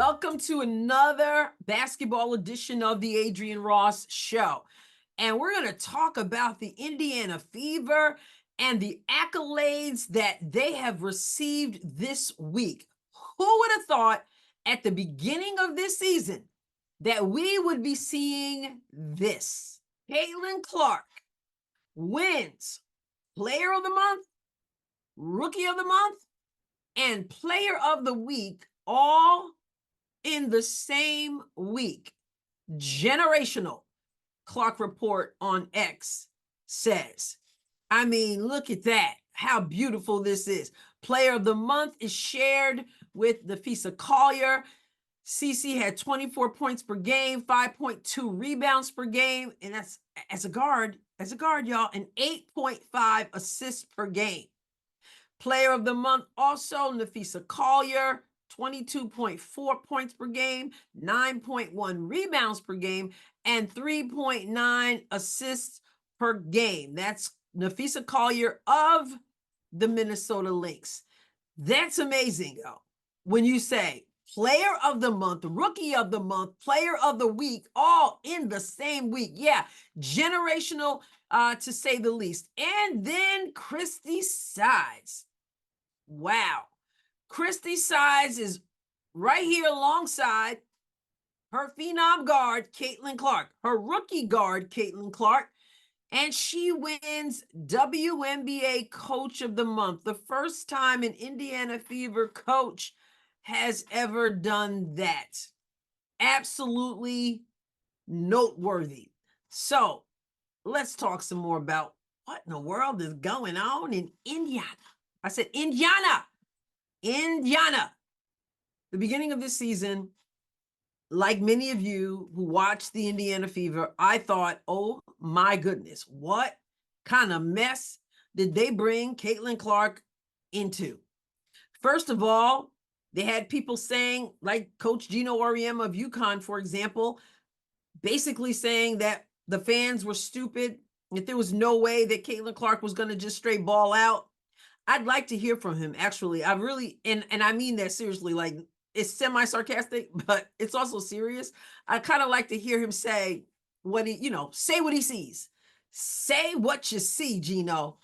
Welcome to another basketball edition of the Adrienne Ross Show. And we're going to talk about the Indiana Fever and the accolades that they have received this week. Who would have thought at the beginning of this season that we would be seeing this? Caitlin Clark wins Player of the Month, Rookie of the Month, and Player of the Week all in the same week. Generational, Clark Report on X says. I mean, look at that. How beautiful this is. Player of the Month is shared with Nafisa Collier. CC had 24 points per game, 5.2 rebounds per game, and that's as a guard, y'all, and 8.5 assists per game. Player of the Month also Nafisa Collier, 22.4 points per game, 9.1 rebounds per game, and 3.9 assists per game. That's Nafisa Collier of the Minnesota Lynx. That's amazing, though. When you say Player of the Month, Rookie of the Month, Player of the Week, all in the same week. Yeah, generational to say the least. And then Christy Sides. Wow. Christy Sides is right here alongside her phenom guard, Caitlin Clark, her rookie guard, Caitlin Clark, and she wins WNBA Coach of the Month, the first time an Indiana Fever coach has ever done that. Absolutely noteworthy. So let's talk some more about what in the world is going on in Indiana. I said Indiana. The beginning of this season, like many of you who watched the Indiana Fever, I thought, oh my goodness, what kind of mess did they bring Caitlin Clark into? First of all, they had people saying, like Coach Gino Auriemma of UConn, for example, basically saying that the fans were stupid, that there was no way that Caitlin Clark was going to just straight ball out. I'd like to hear from him, actually. I really, and I mean that seriously, like it's semi-sarcastic, but it's also serious. I kind of like to hear him say what he, say what he sees. Say what you see, Gino.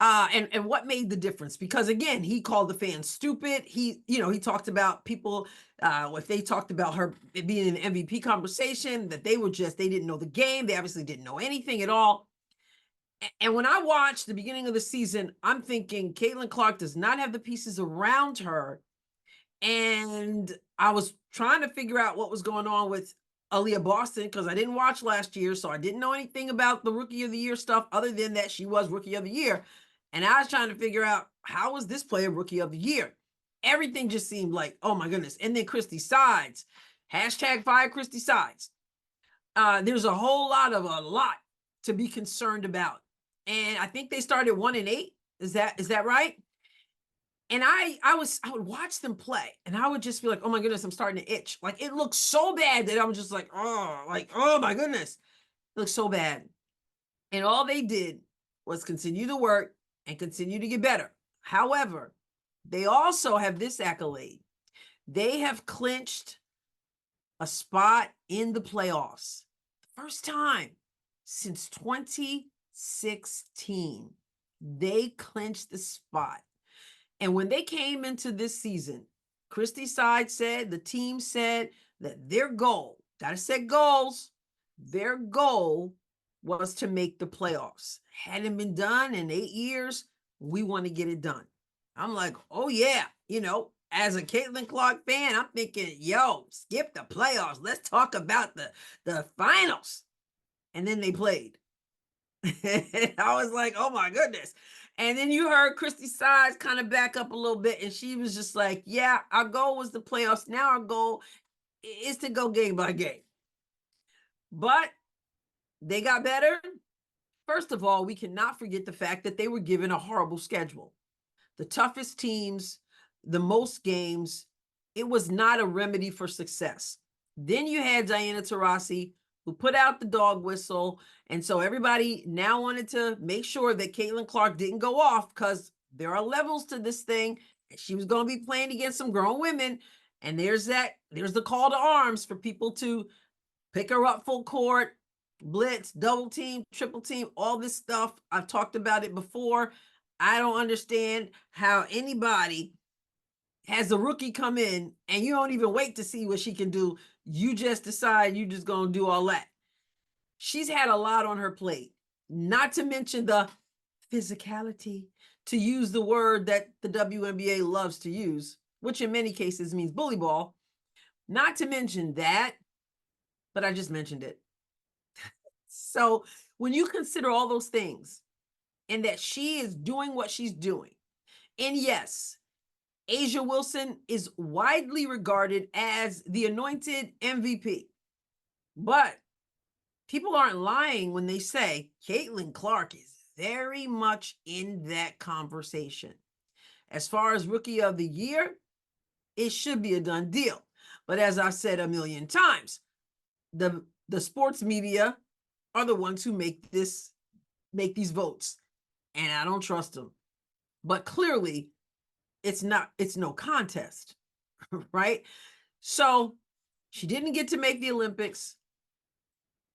And what made the difference? Because again, he called the fans stupid. He talked about people, if they talked about her being in an MVP conversation, that they didn't know the game. They obviously didn't know anything at all. And when I watched the beginning of the season, I'm thinking Caitlin Clark does not have the pieces around her. And I was trying to figure out what was going on with Aaliyah Boston because I didn't watch last year. So I didn't know anything about the Rookie of the Year stuff other than that she was Rookie of the Year. And I was trying to figure out, how was this player Rookie of the Year? Everything just seemed like, oh my goodness. And then Christy Sides, #fire Christy Sides. There's a lot to be concerned about. And I think they started 1-8. Is that right? And I would watch them play and I would just be like, oh my goodness, I'm starting to itch. Like it looks so bad that I'm just like, oh my goodness. It looks so bad. And all they did was continue to work and continue to get better. However, they also have this accolade. They have clinched a spot in the playoffs. First time since 2016, they clinched the spot. And when they came into this season, Christy Side said, the team said that their goal, gotta set goals, their goal was to make the playoffs. Hadn't been done in 8 years. We want to get it done. I'm like, oh yeah, as a Caitlin Clark fan, I'm thinking, yo, skip the playoffs. Let's talk about the finals. And then they played. I was like, oh my goodness. And then you heard Christy Sides kind of back up a little bit. And she was just like, yeah, our goal was the playoffs. Now our goal is to go game by game. But they got better. First of all, we cannot forget the fact that they were given a horrible schedule. The toughest teams, the most games. It was not a remedy for success. Then you had Diana Taurasi, who put out the dog whistle. And so everybody now wanted to make sure that Caitlin Clark didn't go off because there are levels to this thing. She was going to be playing against some grown women. And there's the call to arms for people to pick her up full court, blitz, double team, triple team, all this stuff. I've talked about it before. I don't understand how anybody has a rookie come in and you don't even wait to see what she can do. You just decide you just going to do all that. She's had a lot on her plate, not to mention the physicality, to use the word that the WNBA loves to use, which in many cases means bully ball. Not to mention that, but I just mentioned it. So when you consider all those things and that she is doing what she's doing, and yes, A'ja Wilson is widely regarded as the anointed MVP, but people aren't lying when they say Caitlin Clark is very much in that conversation. As far as Rookie of the Year, it should be a done deal. But as I've said a million times, the sports media are the ones who make these votes, and I don't trust them. But clearly, it's no contest, right? So she didn't get to make the Olympics.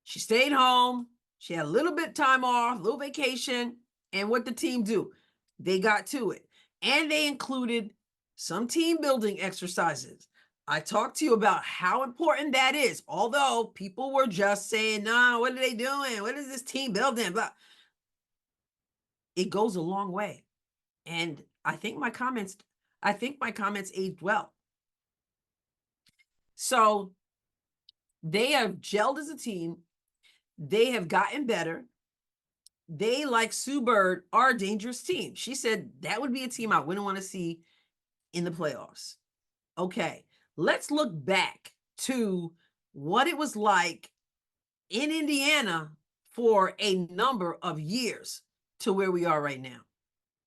She stayed home. She had a little bit of time off, a little vacation. And what the team do? They got to it. And they included some team building exercises. I talked to you about how important that is. Although people were just saying, no, what are they doing? What is this team building? But it goes a long way. And I think my comments aged well. So they have gelled as a team. They have gotten better. They, like Sue Bird, are a dangerous team. She said that would be a team I wouldn't want to see in the playoffs. Okay, let's look back to what it was like in Indiana for a number of years to where we are right now.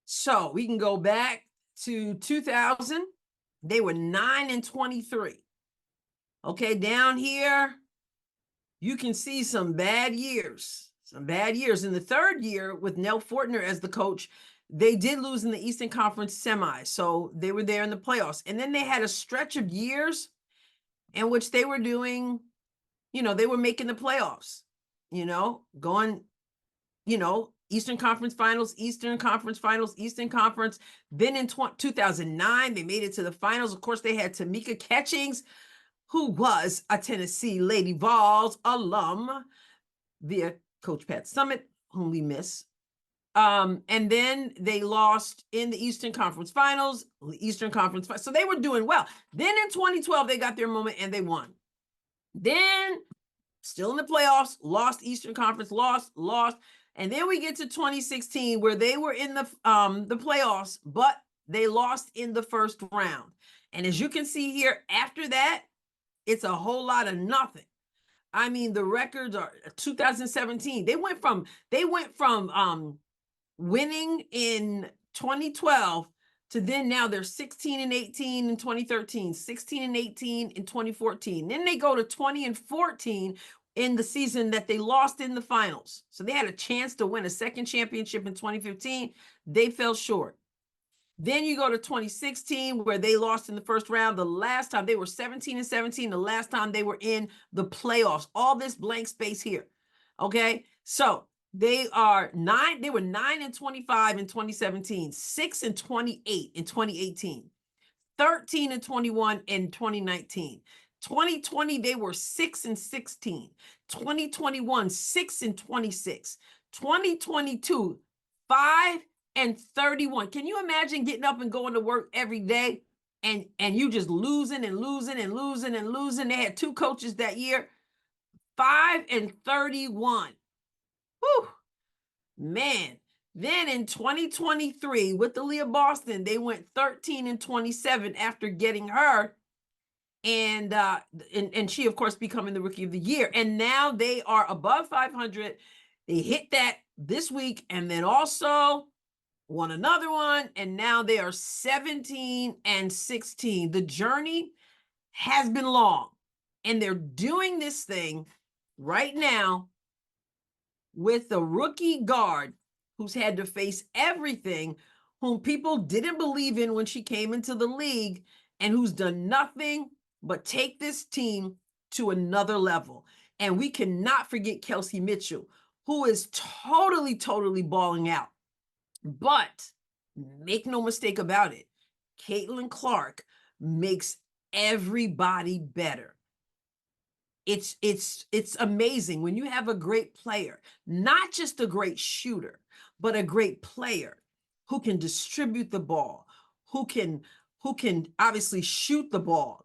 So we can go back to 2000. They were 9-23. Okay, down here, you can see some bad years. In the third year with Nell Fortner as the coach, they did lose in the Eastern Conference semis. So they were there in the playoffs. And then they had a stretch of years in which they were doing, they were making the playoffs, going, Eastern Conference Finals, Eastern Conference Finals, Eastern Conference. Then in 2009, they made it to the finals. Of course, they had Tamika Catchings, who was a Tennessee Lady Vols alum via Coach Pat Summitt, whom we miss. And then they lost in the Eastern Conference Finals, So they were doing well. Then in 2012, they got their moment and they won. Then still in the playoffs, lost Eastern Conference, lost. And then we get to 2016 where they were in the playoffs, but they lost in the first round. And as you can see here, after that, it's a whole lot of nothing. I mean, the records are 2017. They went from winning in 2012 to then now they're 16-18 in 2013, 16-18 in 2014. Then they go to 20-14 in the season that they lost in the finals. So they had a chance to win a second championship in 2015. They fell short. Then you go to 2016 where they lost in the first round. The last time they were 17-17, the last time they were in the playoffs. All this blank space here. Okay, so they were 9-25 in 2017, 6-28 in 2018, 13-21 in 2019. 2020, they were 6-16. 2021, 6-26. 2022, 5-31. Can you imagine getting up and going to work every day and you just losing? They had two coaches that year. 5-31. Whew, man. Then in 2023 with the Leah Boston, they went 13-27 after getting her. And she, of course, becoming the Rookie of the Year. And now they are above 500. They hit that this week and then also won another one. And now they are 17-16. The journey has been long. And they're doing this thing right now with the rookie guard who's had to face everything, whom people didn't believe in when she came into the league, and who's done nothing but take this team to another level. And we cannot forget Kelsey Mitchell, who is totally balling out. But make no mistake about it, Caitlin Clark makes everybody better. It's amazing when you have a great player, not just a great shooter, but a great player who can distribute the ball, who can obviously shoot the ball,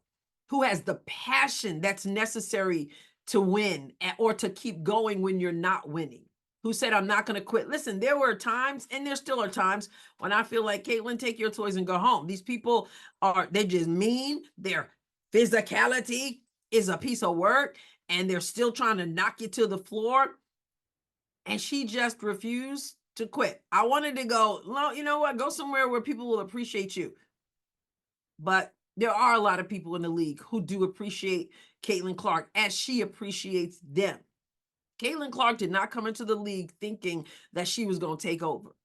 who has the passion that's necessary to win or to keep going when you're not winning. Who said, I'm not going to quit. Listen, there were times, and there still are times, when I feel like, Caitlin, take your toys and go home. These people they're just mean. Their physicality is a piece of work, and they're still trying to knock you to the floor. And she just refused to quit. I wanted to go, well, you know what? Go somewhere where people will appreciate you. But there are a lot of people in the league who do appreciate Caitlin Clark as she appreciates them. Caitlin Clark did not come into the league thinking that she was going to take over.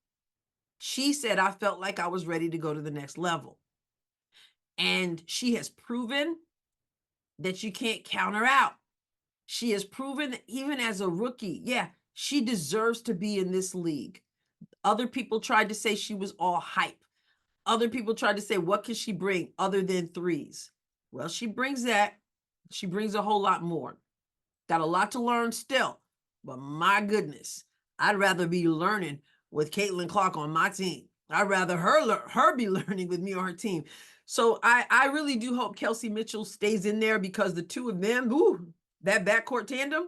She said, I felt like I was ready to go to the next level. And she has proven that you can't count her out. She has proven that even as a rookie, yeah, she deserves to be in this league. Other people tried to say she was all hype. Other people tried to say, what can she bring other than threes? Well, she brings that. She brings a whole lot more. Got a lot to learn still. But my goodness, I'd rather be learning with Caitlin Clark on my team. I'd rather her be learning with me on her team. So I really do hope Kelsey Mitchell stays in there, because the two of them, ooh, that backcourt tandem,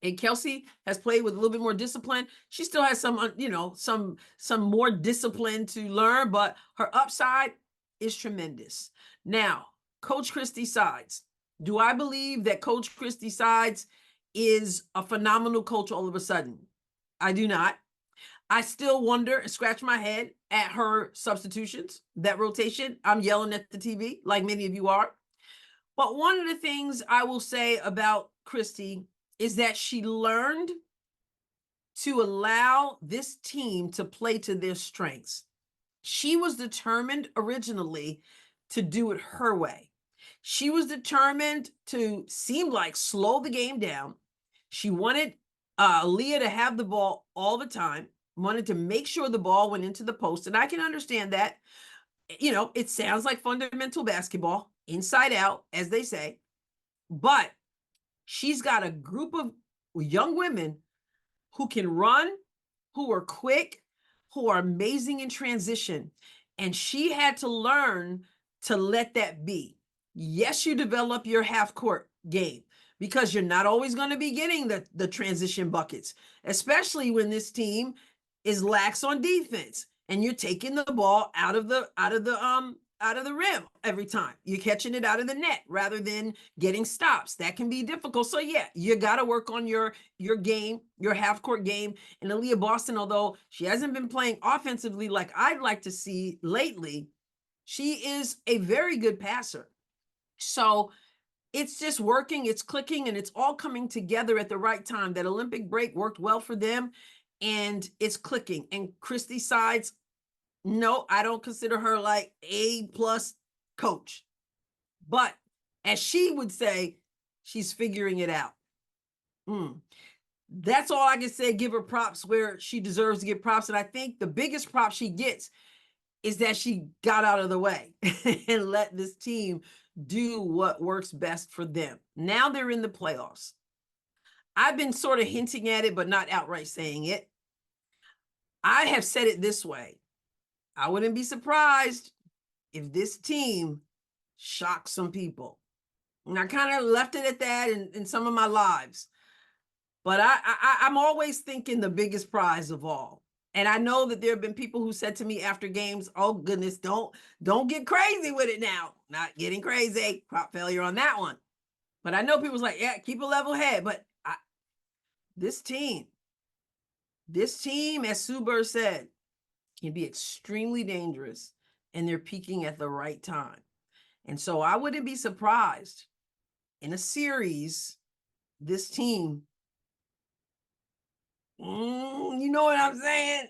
and Kelsey has played with a little bit more discipline. She still has some more discipline to learn, but her upside is tremendous. Now, Coach Christy Sides. Do I believe that Coach Christy Sides is a phenomenal coach all of a sudden? I do not. I still wonder and scratch my head at her substitutions, that rotation. I'm yelling at the TV like many of you are. But one of the things I will say about Christy is that she learned to allow this team to play to their strengths. She was determined originally to do it her way. She was determined to seem like slow the game down. She wanted Leah to have the ball all the time, wanted to make sure the ball went into the post. And I can understand that. It sounds like fundamental basketball, inside out, as they say. But she's got a group of young women who can run, who are quick, who are amazing in transition. And she had to learn to let that be. Yes, you develop your half-court game, because you're not always going to be getting the transition buckets, especially when this team is lax on defense and you're taking the ball out of the rim every time. You're catching it out of the net rather than getting stops. That can be difficult. So yeah, you got to work on your game, your half-court game. And Aaliyah Boston, although she hasn't been playing offensively like I'd like to see lately, she is a very good passer. So it's just working, it's clicking, and it's all coming together at the right time. That Olympic break worked well for them, and it's clicking. And Christy Sides, no, I don't consider her like A+ coach. But as she would say, she's figuring it out. That's all I can say. Give her props where she deserves to get props. And I think the biggest prop she gets is that she got out of the way and let this team do what works best for them. Now they're in the playoffs. I've been sort of hinting at it, but not outright saying it. I have said it this way. I wouldn't be surprised if this team shocks some people. And I kind of left it at that in some of my lives. But I'm always thinking the biggest prize of all. And I know that there have been people who said to me after games, oh goodness, don't get crazy with it now. Not getting crazy. Crop failure on that one. But I know people's like, yeah, keep a level head. But this team, as Sue Bird said, can be extremely dangerous, and they're peaking at the right time. And so I wouldn't be surprised in a series, this team, you know what I'm saying?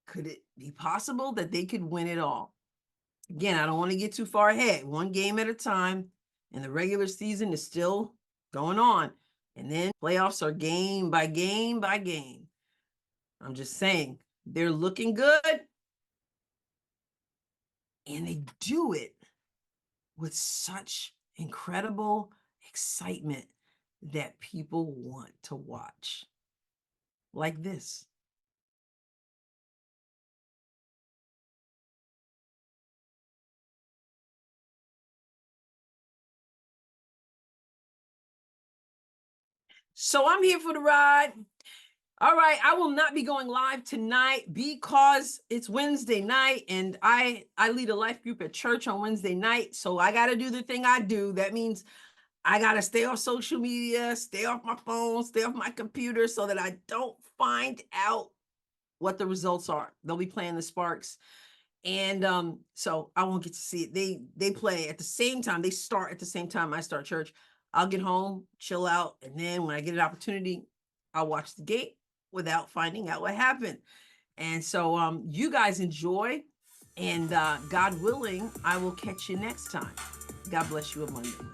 Could it be possible that they could win it all? Again, I don't want to get too far ahead. One game at a time. and the regular season is still going on. And then playoffs are game by game by game. I'm just saying, they're looking good. And they do it with such incredible excitement that people want to watch. Like this. So I'm here for the ride. All right, I will not be going live tonight because it's Wednesday night and I lead a life group at church on Wednesday night. So I got to do the thing I do. That means I got to stay off social media, stay off my phone, stay off my computer so that I don't find out what the results are. They'll be playing the Sparks. And so I won't get to see it. They play at the same time. They start at the same time I start church. I'll get home, chill out, and then when I get an opportunity, I'll watch the game without finding out what happened. And so you guys enjoy, and God willing, I will catch you next time. God bless you abundantly.